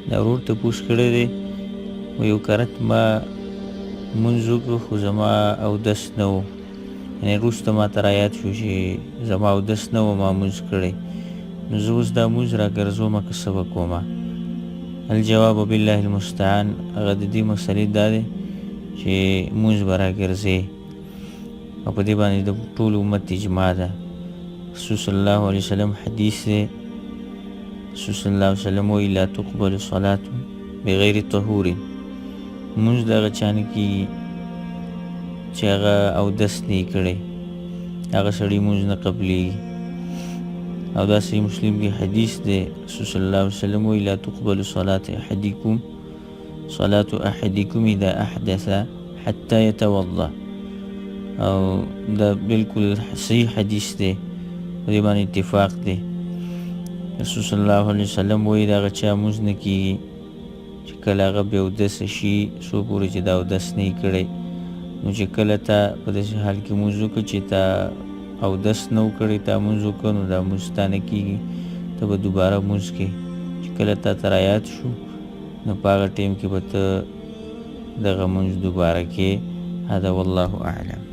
دا ورور تپوس کړی دی یو کرت ما مونځ وکړو خو زما اودس نه و یعنې وروسته ما ته رایاد شو چې زما اودس نه و ما مونځ کړی نو زه اوس دا مونځ راګرځومه که څه به کومه الجواب بالله المستعان هغه د دې مسلې دا دی چې مونځ به راګرځې او په دې باندې د ټول امت اجماع ده رسول صلی الله علیه وسلم حدیث دی رسول صلی الله علیه وسلم وایي لا تقبل صلاة بغیر طهور مونځ د هغه چا نه کېږي چې هغه اودس نه یې کړی هغه سړي مونځ نه قبلیږي او دا صحیح مسلم کې حدیث دی رسول صلی الله علیه وسلم وایي لا تقبل صلاة احدکم اذا احدث حتى يتوضا او دا بالکل صحیح حدیث دی په دې باندې اتفاق دی رسول صلی الله علیه وسلم وایي د هغه چا مونځ نه کېږي چې کله هغه بې اودسه شي څو پورې چې دا اودس نه یې کړی نو چې کله تا په داسې حال کې مونځ وکړه چې تا اودس نه و کړی تا مونځ وکړه نو دا مونځ تا نه کېږي ته به دوباره مونځ کې چې کله تا ته رایاد شو نو په هغه ټایم کې به ته دغه مونځ دوباره کې هذا والله اعلم